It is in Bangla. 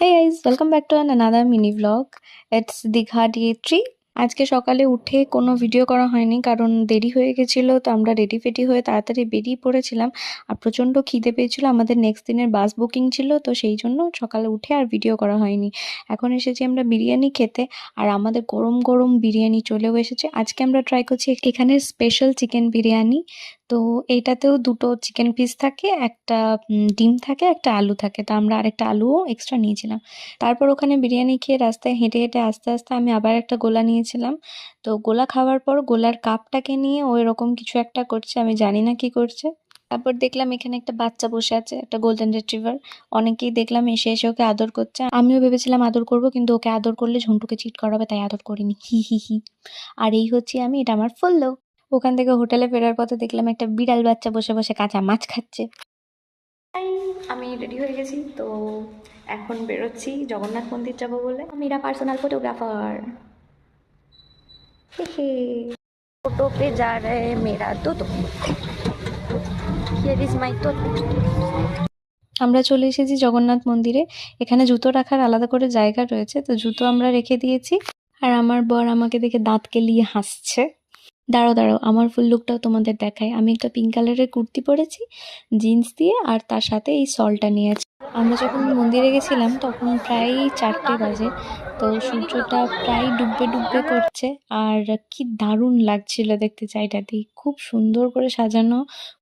Hey guys, welcome back to another mini vlog. It's Digha Day 3. আজকে সকালে উঠে কোনো ভিডিও করা হয়নি কারণ দেরি হয়ে গেছিলো, তো আমরা রেডি ফেডি হয়ে তাড়াতাড়ি বেরিয়ে পড়েছিলাম। আর প্রচণ্ড খিদে পেয়েছিল, আমাদের নেক্সট দিনের বাস বুকিং ছিল, তো সেই জন্য সকালে উঠে আর ভিডিও করা হয়নি। এখন এসেছি আমরা বিরিয়ানি খেতে, আর আমাদের গরম গরম বিরিয়ানি চলেও এসেছে। আজকে আমরা ট্রাই করছি এখানের স্পেশাল চিকেন বিরিয়ানি। তো এইটাতেও দুটো চিকেন পিস থাকে, একটা ডিম থাকে, একটা আলু থাকে। তো আমরা আরেকটা আলুও এক্সট্রা নিয়েছিলাম। তারপর ওখানে বিরিয়ানি খেয়ে রাস্তায় হেঁটে হেঁটে আস্তে আস্তে আমি আবার একটা গোলা নিয়েছিলাম। তো গোলা খাওয়ার পর গোলার কাপটাকে নিয়ে ও এরকম কিছু একটা করছে, আমি জানি না কি করছে। তারপর দেখলাম এখানে একটা বাচ্চা বসে আছে, একটা গোল্ডেন রিট্রিভার। অনেকেই দেখলাম এসে এসে ওকে আদর করছে। আমিও ভেবেছিলাম আদর করব, কিন্তু ওকে আদর করলে ঝন্টুকে চিট করাবে, তাই আদর করিনি। হি হি হি। আর এই হচ্ছে আমি, এটা আমার ফুল লোক। ওখান থেকে হোটেলে ফেরার পথে দেখলাম একটা বিড়াল বাচ্চা বসে বসে কাঁচা মাছ খাচ্ছে। তাই আমি রেডি হয়ে গেছি, তো এখন বেরোচ্ছি জগন্নাথ মন্দির যাবো বলে। মেরা পার্সোনাল ফটোগ্রাফার। फोटो पे जा रहे हैं मेरा दोतो। हियर इज माय दोतो। আমরা চলে এসেছি জগন্নাথ মন্দিরে। এখানে জুতো রাখার আলাদা করে জায়গা রয়েছে, তো জুতো আমরা রেখে দিয়েছি। আর আমার বর আমাকে দেখে দাঁত কেলিয়ে হাসছে। দাঁড়াও দাঁড়াও, আমার ফুল লুকটাও তোমাদের দেখাই। আমি একটা পিঙ্ক কালারের কুর্তি পরেছি জিন্স দিয়ে, আর তার সাথে এই শলটা নিয়েছি। আমরা যখন মন্দিরে গেছিলাম তখন প্রায় 4টে বাজে, তো সূর্যটা প্রায় ডুববে ডুববে করছে। আর কি দারুণ লাগছিল দেখতে জায়গাটি, খুব সুন্দর করে সাজানো,